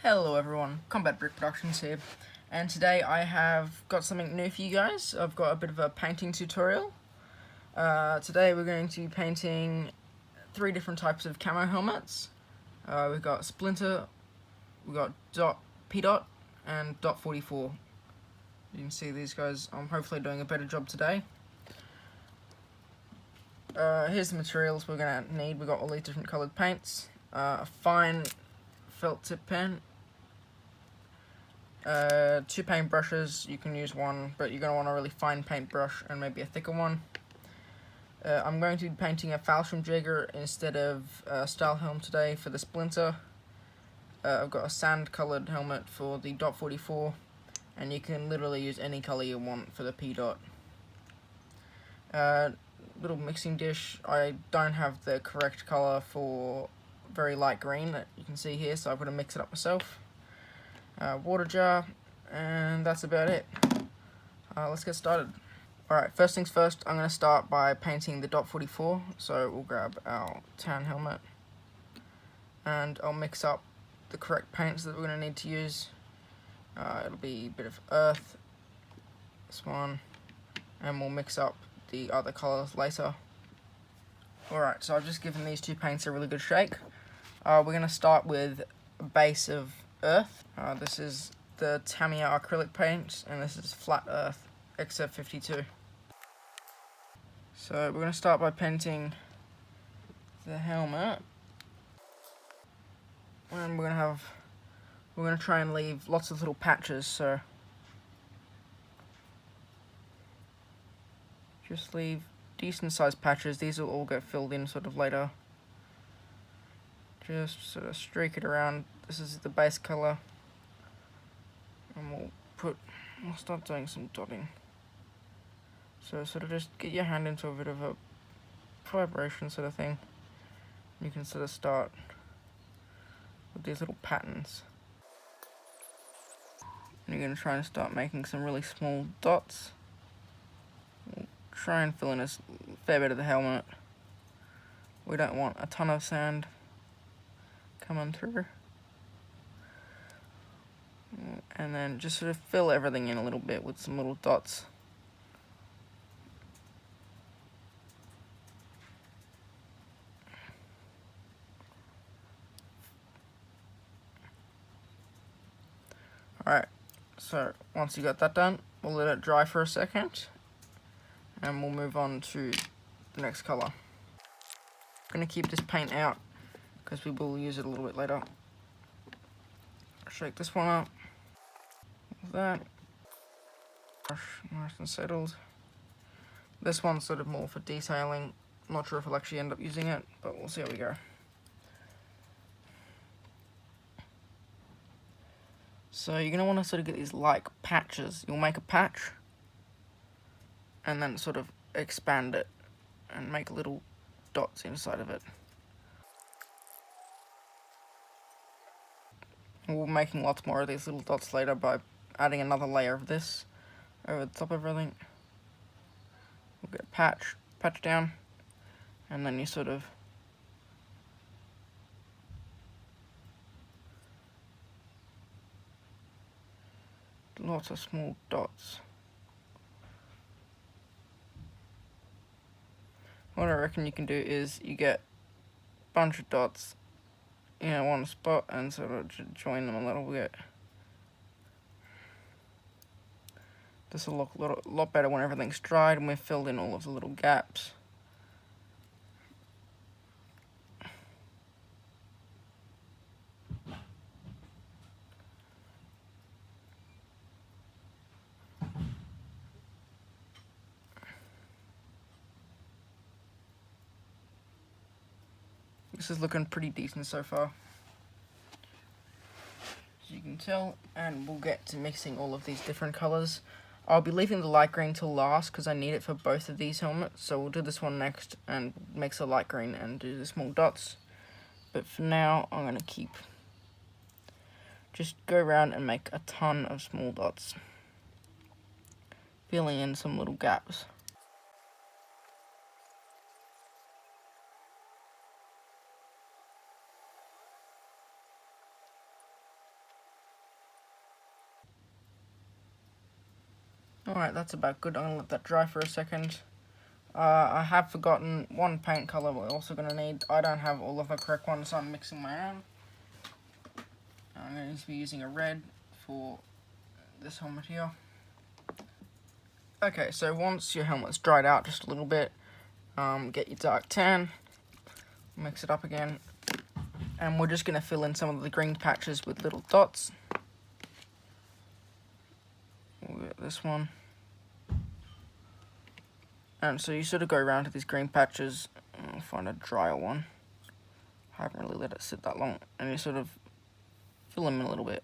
Hello everyone, Combat Brick Productions here, and today I have got something new for you guys. I've got a bit of a painting tutorial. Today we're going to be painting 3 different types of camo helmets. We've got Splinter, we've got P dot, and .44. You can see these guys. I'm hopefully doing a better job today. Here's the materials we're going to need. We've got all these different coloured paints, a fine felt tip pen, 2 paintbrushes. You can use one, but you're going to want a really fine paintbrush and maybe a thicker one. I'm going to be painting a Fallschirmjäger instead of Stahlhelm today for the Splinter. I've got a sand coloured helmet for the .44, and you can literally use any colour you want for the P dot. Little mixing dish. I don't have the correct colour for very light green that you can see here, so I've got to mix it up myself. Water jar, and that's about it. Let's get started. Alright, first things first, I'm going to start by painting the .44, so we'll grab our tan helmet, and I'll mix up the correct paints that we're going to need to use. It'll be a bit of earth, this one, and we'll mix up the other colours later. Alright, so I've just given these 2 paints a really good shake. We're going to start with a base of earth. This is the Tamiya acrylic paint, and this is flat earth XF52. So we're going to start by painting the helmet, and we're going to try and leave lots of little patches. So just leave decent sized patches. These will all get filled in sort of later. Just sort of streak it around. This is the base color, and we'll start doing some dotting. So sort of just get your hand into a bit of a vibration sort of thing. You can sort of start with these little patterns. And you're going to try and start making some really small dots. We'll try and fill in a fair bit of the helmet. We don't want a ton of sand coming through. And then just sort of fill everything in a little bit with some little dots. Alright, so once you got that done, we'll let it dry for a second, and we'll move on to the next colour. I'm going to keep this paint out because we will use it a little bit later. Shake this one up, like that. Brush nice and settled. This one's sort of more for detailing. I'm not sure if I'll actually end up using it, but we'll see how we go. So you're going to want to sort of get these like patches. You'll make a patch and then sort of expand it and make little dots inside of it. We'll be making lots more of these little dots later by adding another layer of this over the top of everything. We'll get a patch down, and then you sort of lots of small dots. What I reckon you can do is you get a bunch of dots in one spot and sort of join them a little bit. This will look a lot better when everything's dried and we've filled in all of the little gaps. This is looking pretty decent so far, as you can tell, and we'll get to mixing all of these different colours. I'll be leaving the light green till last because I need it for both of these helmets, so we'll do this one next and mix the light green and do the small dots. But for now, I'm going to just go around and make a ton of small dots, filling in some little gaps. Alright, that's about good. I'm going to let that dry for a second. I have forgotten one paint colour we're also going to need. I don't have all of the correct ones, so I'm mixing my own. I'm going to be using a red for this helmet here. Okay, so once your helmet's dried out just a little bit, get your dark tan, mix it up again, and we're just going to fill in some of the green patches with little dots. We'll get this one. And so you sort of go around to these green patches, and we'll find a drier one. I haven't really let it sit that long, and you sort of fill them in a little bit.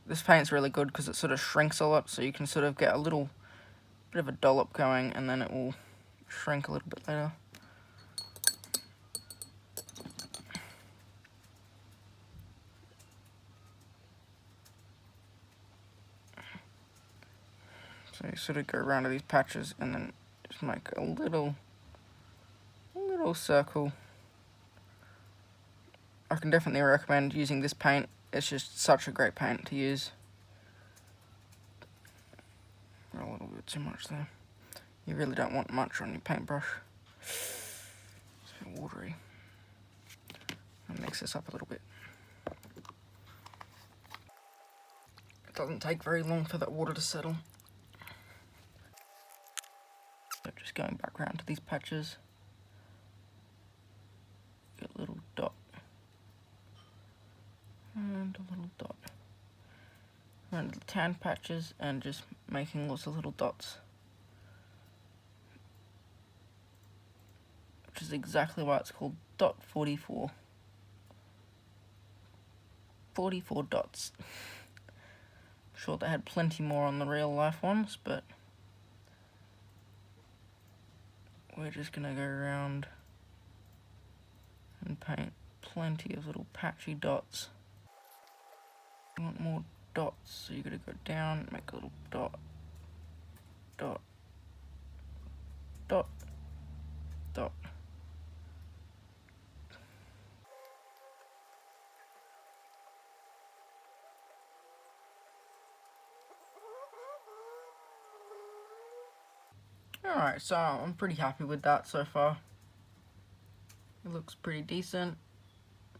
This paint's really good because it sort of shrinks a lot, so you can sort of get a little bit of a dollop going, and then it will shrink a little bit later. So you sort of go around to these patches and then just make a little circle. I can definitely recommend using this paint. It's just such a great paint to use. A little bit too much there. You really don't want much on your paintbrush. It's a bit watery. I'll mix this up a little bit. It doesn't take very long for that water to settle. So just going back around to these patches. Get a little dot. And a little dot. Around the tan patches and just making lots of little dots. Which is exactly why it's called dot 44. 44 dots. I'm sure they had plenty more on the real life ones, but we're just gonna go around and paint plenty of little patchy dots. You want more dots, so you gotta go down, make a little dot, dot, dot, dot. Alright, so I'm pretty happy with that so far. It looks pretty decent.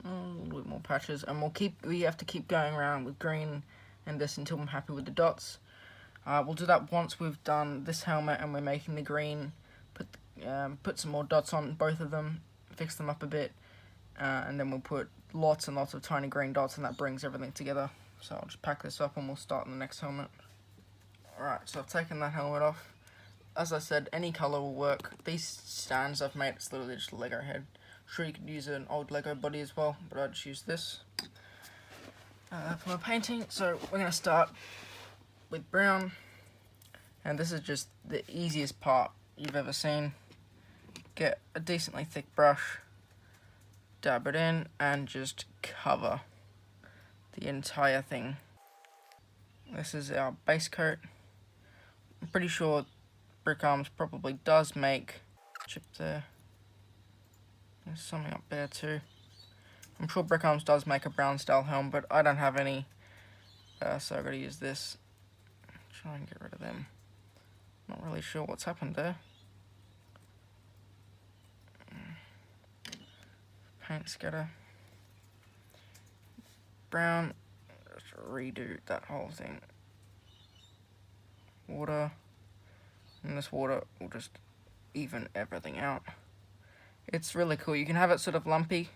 A little bit more patches, and we have to keep going around with green and this until I'm happy with the dots. We'll do that once we've done this helmet and we're making the green. Put some more dots on both of them, fix them up a bit, and then we'll put lots and lots of tiny green dots, and that brings everything together. So I'll just pack this up and we'll start on the next helmet. Alright, so I've taken that helmet off. As I said, any colour will work. These stands I've made, it's literally just a Lego head. Sure, you could use an old Lego body as well, but I'd just use this for my painting. So we're going to start with brown, and this is just the easiest part you've ever seen. Get a decently thick brush, dab it in, and just cover the entire thing. This is our base coat. I'm pretty sure Brick Arms probably does make chip there. There's something up there too. I'm sure Brick Arms does make a brown style helm, but I don't have any, so I've got to use this. Try and get rid of them. Not really sure what's happened there. Paint scatter. Brown. Just redo that whole thing. Water. And this water will just even everything out. It's really cool. You can have it sort of lumpy,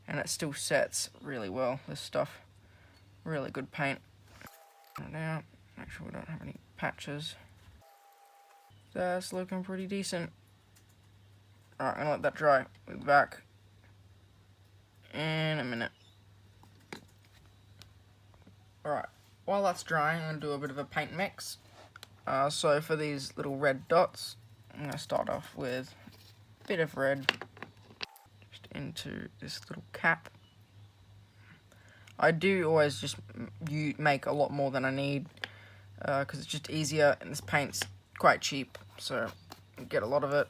and it still sets really well, this stuff. Really good paint. Now, make sure we don't have any patches. That's looking pretty decent. Alright, I'm gonna let that dry. We'll be back in a minute. Alright, while that's drying, I'm gonna do a bit of a paint mix. So for these little red dots, I'm gonna start off with a bit of red just into this little cap. I do always just make a lot more than I need because it's just easier, and this paint's quite cheap, so get a lot of it.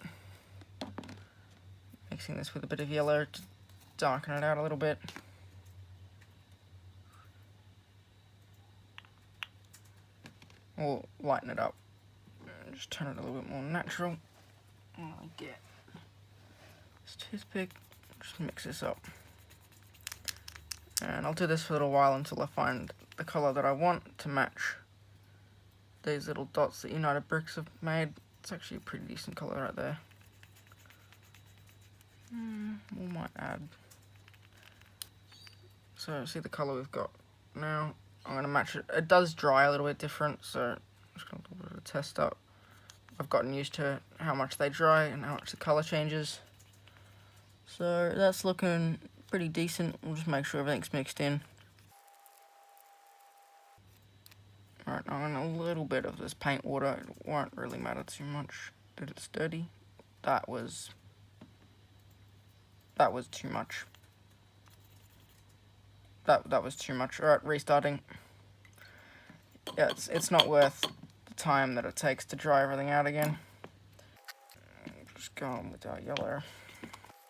Mixing this with a bit of yellow to darken it out a little bit. or lighten it up. And just turn it a little bit more natural. And I get this toothpick, just mix this up. And I'll do this for a little while until I find the colour that I want to match these little dots that United Bricks have made. It's actually a pretty decent colour right there. We might add. So see the colour we've got now. I'm going to match it. It does dry a little bit different, so I'm just going to do a bit of a test up. I've gotten used to how much they dry and how much the colour changes. So that's looking pretty decent. We'll just make sure everything's mixed in. Alright, now in a little bit of this paint water. It won't really matter too much that it's dirty. That was too much. That was too much. Alright, restarting. Yeah, it's not worth the time that it takes to dry everything out again. Just go on with our yellow.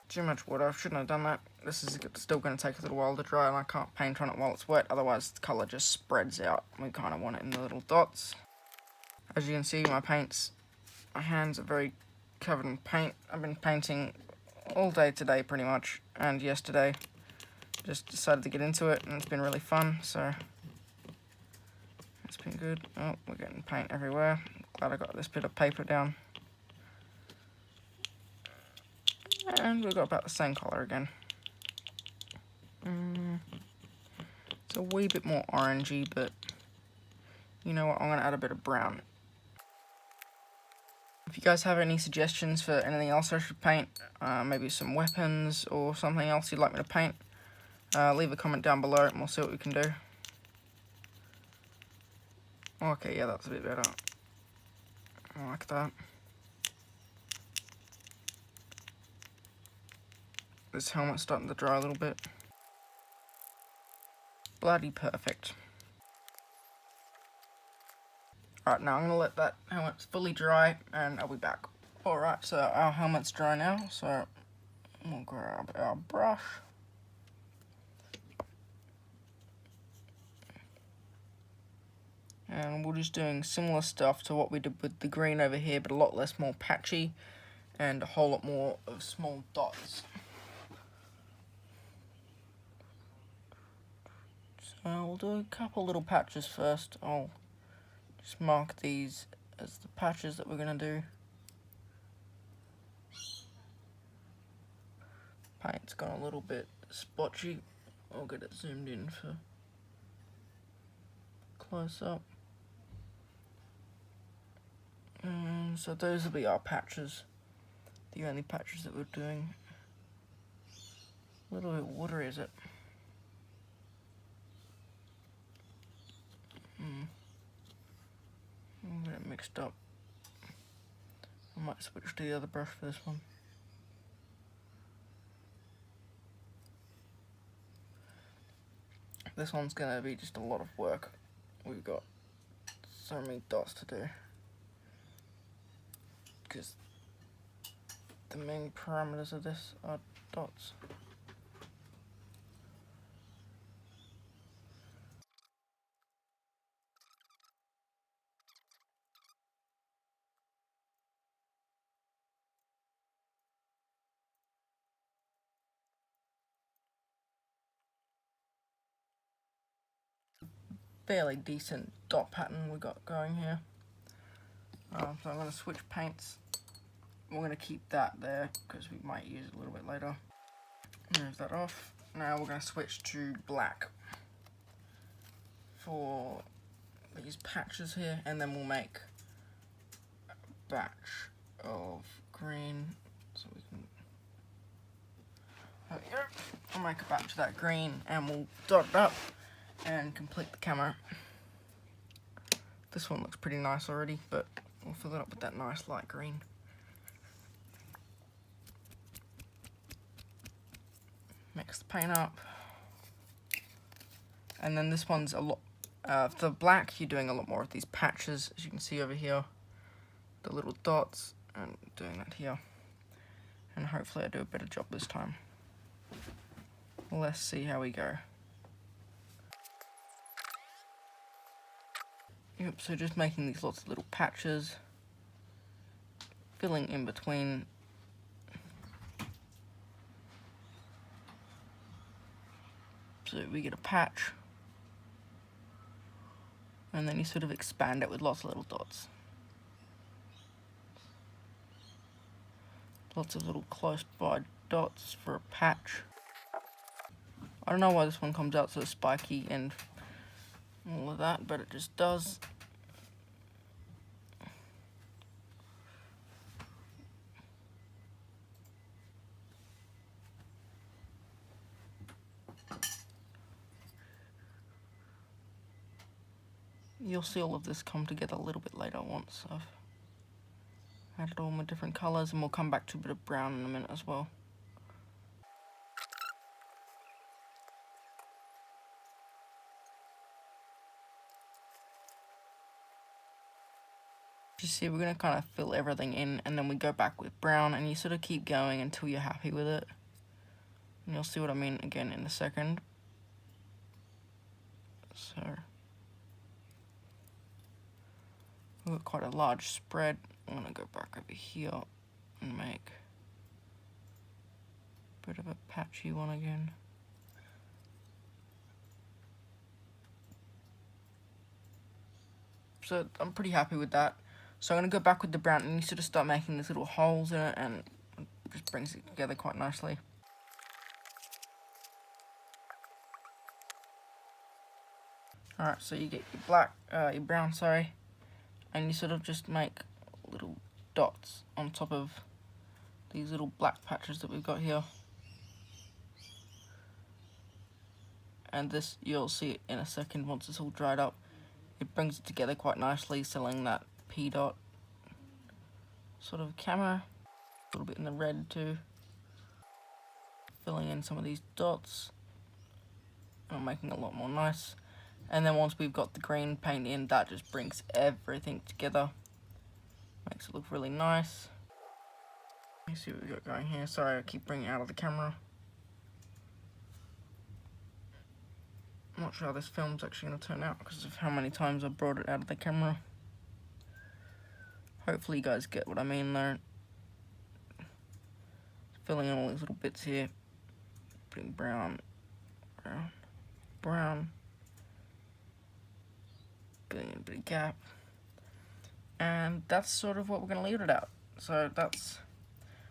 Too much water, I shouldn't have done that. This is still going to take a little while to dry, and I can't paint on it while it's wet, otherwise the colour just spreads out. We kind of want it in the little dots. As you can see, my hands are very covered in paint. I've been painting all day today pretty much, and yesterday. Just decided to get into it, and it's been really fun, so it's been good. Oh, we're getting paint everywhere. Glad I got this bit of paper down. And we've got about the same colour again. It's a wee bit more orangey, but you know what, I'm going to add a bit of brown. If you guys have any suggestions for anything else I should paint, maybe some weapons or something else you'd like me to paint, leave a comment down below and we'll see what we can do. Okay, yeah, that's a bit better. I like that. This helmet's starting to dry a little bit. Bloody perfect. Alright, now I'm going to let that helmet fully dry and I'll be back. Alright, so our helmet's dry now, so we'll grab our brush. And we're just doing similar stuff to what we did with the green over here, but a lot less more patchy and a whole lot more of small dots. So we'll do a couple little patches first. I'll just mark these as the patches that we're going to do. Paint's gone a little bit spotchy. I'll get it zoomed in for close up. And so those will be our patches. The only patches that we're doing. A little bit watery, is it? I'm gonna get it mixed up. I might switch to the other brush for this one. This one's gonna be just a lot of work. We've got so many dots to do. Because the main parameters of this are dots. Fairly decent dot pattern we got going here. So I'm going to switch paints. We're going to keep that there because we might use it a little bit later. Move that off. Now we're going to switch to black for these patches here, and then we'll make a batch of green. So we can. There we go. I'll make a batch of that green, and we'll dot it up and complete the camo. This one looks pretty nice already, but we'll fill it up with that nice light green. Mix the paint up. And then this one's a lot, for black you're doing a lot more of these patches, as you can see over here. The little dots, and doing that here. And hopefully I do a better job this time. Let's see how we go. Yep, so just making these lots of little patches, filling in between. So we get a patch, and then you sort of expand it with lots of little dots. Lots of little close by dots for a patch. I don't know why this one comes out so spiky and all of that, but it just does. You'll see all of this come together a little bit later once I've added all my different colours, and we'll come back to a bit of brown in a minute as well. You see, we're going to kind of fill everything in, and then we go back with brown, and you sort of keep going until you're happy with it. And you'll see what I mean again in a second. So we've got quite a large spread. I'm going to go back over here and make a bit of a patchy one again. So I'm pretty happy with that. So I'm going to go back with the brown, and you sort of start making these little holes in it, and it just brings it together quite nicely. Alright, so you get your brown, and you sort of just make little dots on top of these little black patches that we've got here. And this, you'll see it in a second once it's all dried up. It brings it together quite nicely, selling that P dot sort of camo. A little bit in the red too. Filling in some of these dots and making it a lot more nice. And then once we've got the green paint in, that just brings everything together. Makes it look really nice. Let me see what we've got going here. Sorry, I keep bringing it out of the camera. I'm not sure how this film's actually going to turn out because of how many times I brought it out of the camera. Hopefully you guys get what I mean though. Filling in all these little bits here. Putting brown, brown, brown. Putting in a bit of gap. And that's sort of what we're going to leave it at. So that's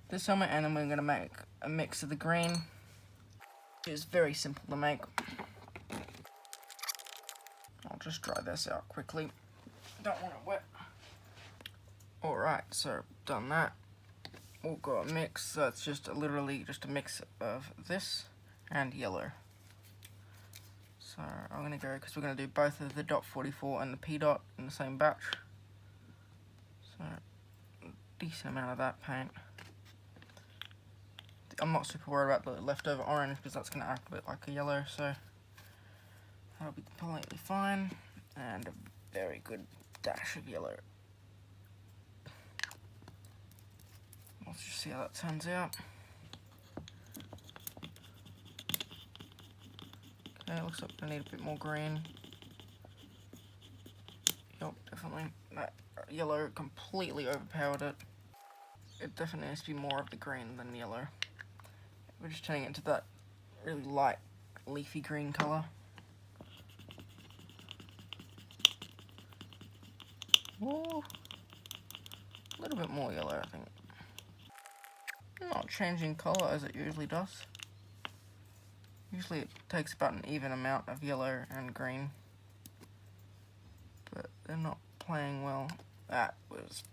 this helmet, and then we're going to make a mix of the green. It's very simple to make. I'll just dry this out quickly. Don't want it wet. Alright, so done that. We'll go a mix. So it's just literally just a mix of this and yellow. So I'm going to go, because we're going to do both of the dot 44 and the P dot in the same batch. So a decent amount of that paint. I'm not super worried about the leftover orange because that's going to act a bit like a yellow, so that'll be completely fine. And a very good dash of yellow. Let's just see how that turns out. Okay, looks like I need a bit more green. Yep, definitely. That yellow completely overpowered it. It definitely needs to be more of the green than yellow. We're just turning it into that really light leafy green colour. Ooh, a little bit more yellow, I think. Not changing colour as it usually does. Usually it takes about an even amount of yellow and green. But they're not playing well. That was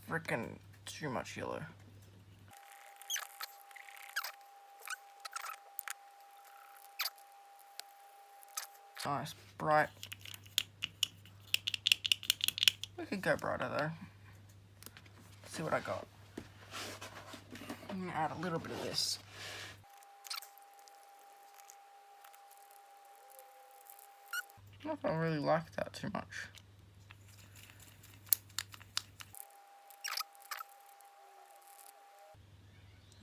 frickin' too much yellow. Nice, bright. We could go brighter though. Let's see what I got. I'm gonna add a little bit of this. I don't know if I really like that too much.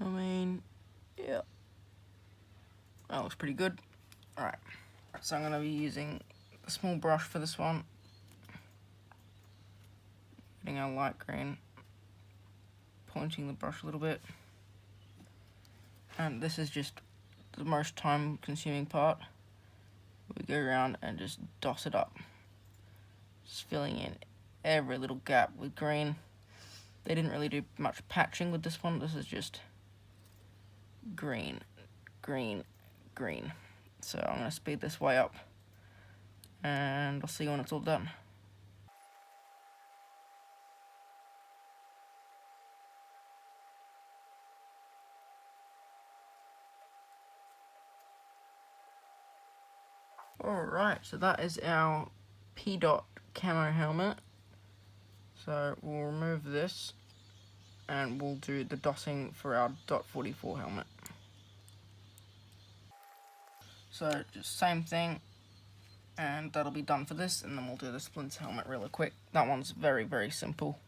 I mean, yeah. That looks pretty good. Alright, so I'm going to be using a small brush for this one. getting our light green, pointing the brush a little bit. And this is just the most time consuming part. We go around and just doss it up. Just filling in every little gap with green. They didn't really do much patching with this one. This is just green, green, green. So I'm going to speed this way up, and I'll see you when it's all done. Alright, so that is our P dot camo helmet. So we'll remove this and we'll do the dossing for our .44 helmet. So just same thing, and that'll be done for this, and then we'll do the Splinter helmet really quick. That one's very, very simple.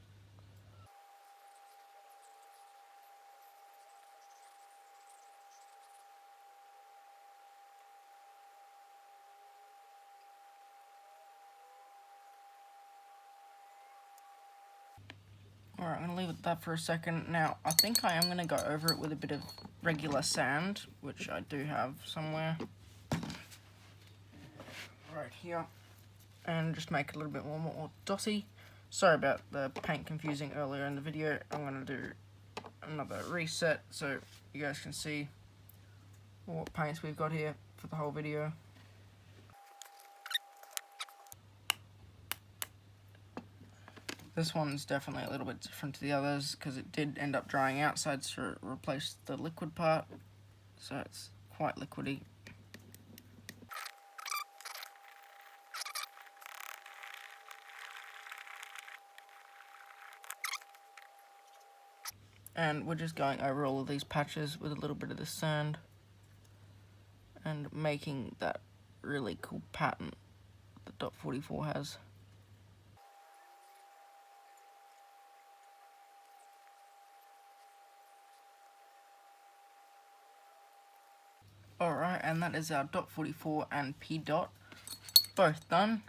Alright, I'm going to leave it at that for a second. Now, I think I am going to go over it with a bit of regular sand, which I do have somewhere. Right here. And just make it a little bit more dossy. Sorry about the paint confusing earlier in the video. I'm going to do another reset so you guys can see what paints we've got here for the whole video. This one's definitely a little bit different to the others because it did end up drying out, so it's to replace the liquid part, so it's quite liquidy. And we're just going over all of these patches with a little bit of the sand and making that really cool pattern that .44 has. Alright, and that is our .44 and P dot, both done.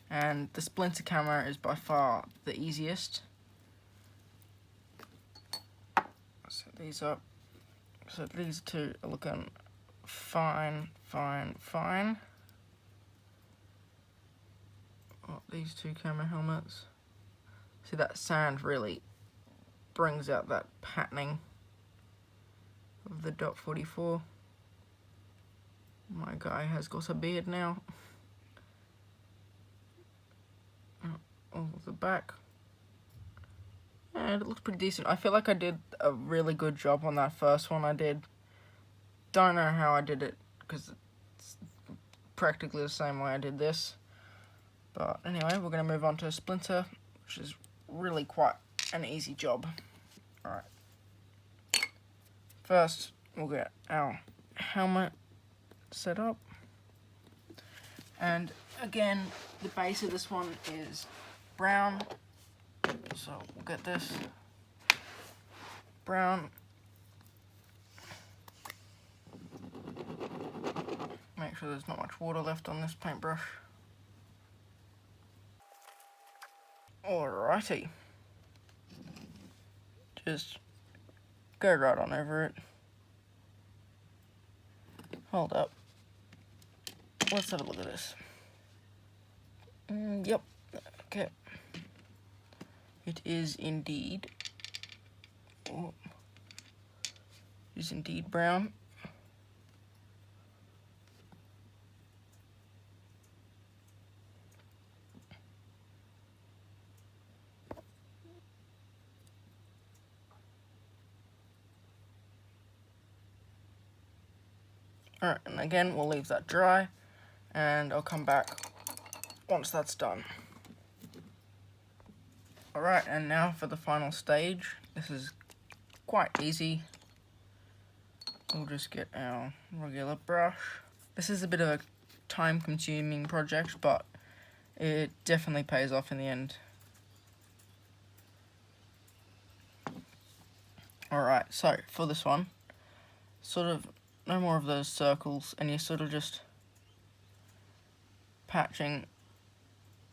And the Splinter camo is by far the easiest. Set these up. So these two are looking fine, fine, fine. Oh, these two camo helmets. See, that sand really brings out that patterning of the .44. My guy has got a beard now. All of the back. And it looks pretty decent. I feel like I did a really good job on that first one I did. Don't know how I did it, because it's practically the same way I did this. But anyway, we're going to move on to Splinter, which is really quite an easy job. Alright. First, we'll get our helmet set up. And again, the base of this one is brown. So we'll get this brown. Make sure there's not much water left on this paintbrush. Alrighty. Just go right on over it. Hold up. Let's have a look at this. Yep. Okay. It is indeed. Oh, it is indeed brown. Alright, and again, we'll leave that dry, and I'll come back once that's done. Alright, and now for the final stage. This is quite easy. We'll just get our regular brush. This is a bit of a time-consuming project, but it definitely pays off in the end. Alright, so for this one, sort of no more of those circles, and you're sort of just patching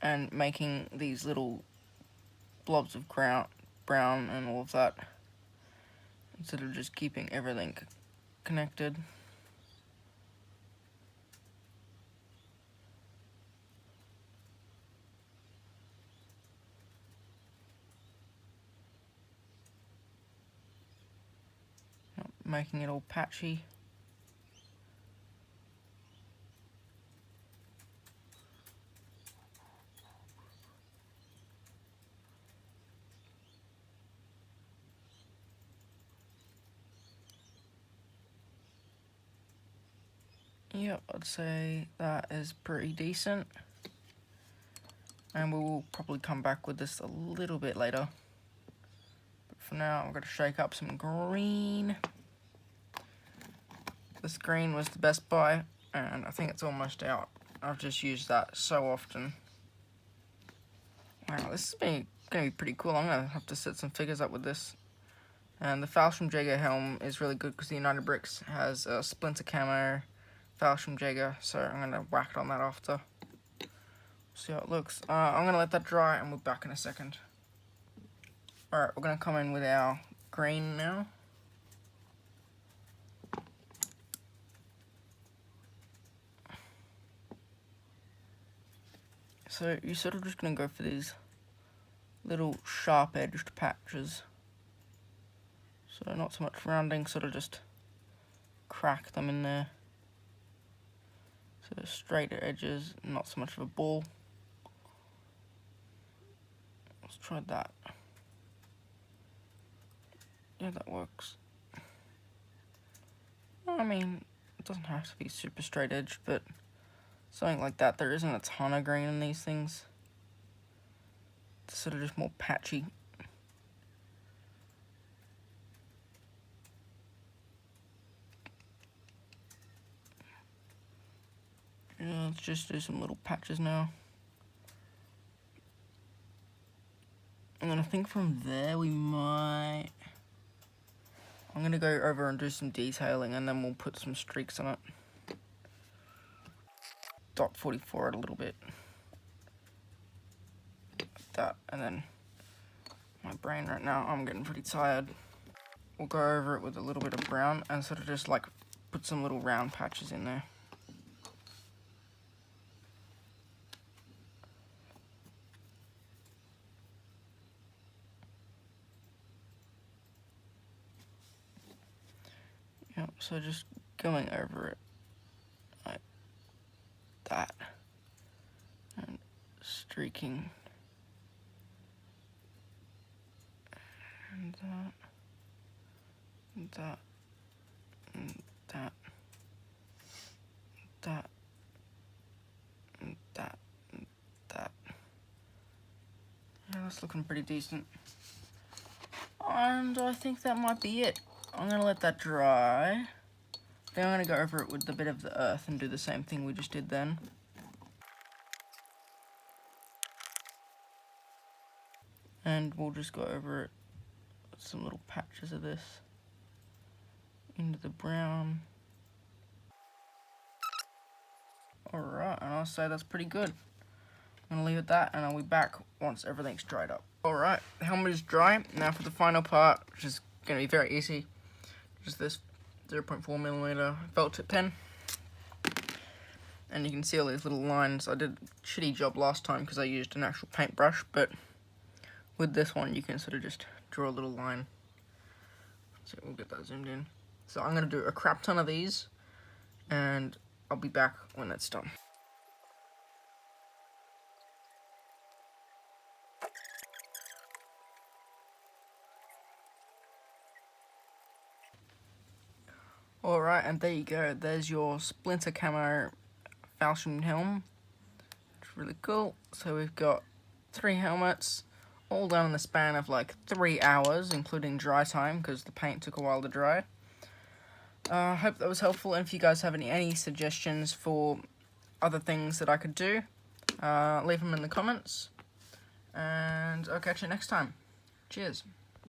and making these little blobs of brown and all of that, instead of just keeping everything connected. Making it all patchy. Yep, I'd say that is pretty decent. And we will probably come back with this a little bit later. But for now, I'm going to shake up some green. This green was the best buy, and I think it's almost out. I've just used that so often. Wow, this is going to be pretty cool. I'm going to have to set some figures up with this. And the Fallschirm Jäger helm is really good because the United Bricks has a Splinter camo Fallschirm Jäger, so I'm going to whack it on that after. See how it looks. I'm going to let that dry and we're back in a second. Alright, we're going to come in with our green now. So you're sort of just going to go for these little sharp-edged patches. So not so much rounding, sort of just crack them in there. So straight edges, not so much of a ball. Let's try that. Yeah, that works. I mean, it doesn't have to be super straight edged, but something like that. There isn't a ton of green in these things. It's sort of just more patchy. Yeah, let's just do some little patches now. And then I think from there we might... I'm going to go over and do some detailing and then we'll put some streaks on it. Dot 44 it a little bit. Like that, and then my brain right now, I'm getting pretty tired. We'll go over it with a little bit of brown and sort of just like put some little round patches in there. Yep, so just going over it like that and streaking and that and that and that and that and that and that. Yeah, that's looking pretty decent. And I think that might be it. I'm gonna let that dry. Then I'm gonna go over it with a bit of the earth and do the same thing we just did then. And we'll just go over it with some little patches of this into the brown. Alright, and I'll say that's pretty good. I'm gonna leave it at that and I'll be back once everything's dried up. Alright, the helmet is dry. Now for the final part, which is gonna be very easy. Just this 0.4mm felt tip pen. And you can see all these little lines. I did a shitty job last time because I used an actual paintbrush, but with this one you can sort of just draw a little line. So we'll get that zoomed in. So I'm going to do a crap ton of these and I'll be back when that's done. Alright, and there you go. There's your Splinter camo Fallschirm helm. It's really cool. So we've got 3 helmets, all done in the span of like 3 hours, including dry time, because the paint took a while to dry. I hope that was helpful, and if you guys have any suggestions for other things that I could do, leave them in the comments, and I'll catch you next time. Cheers.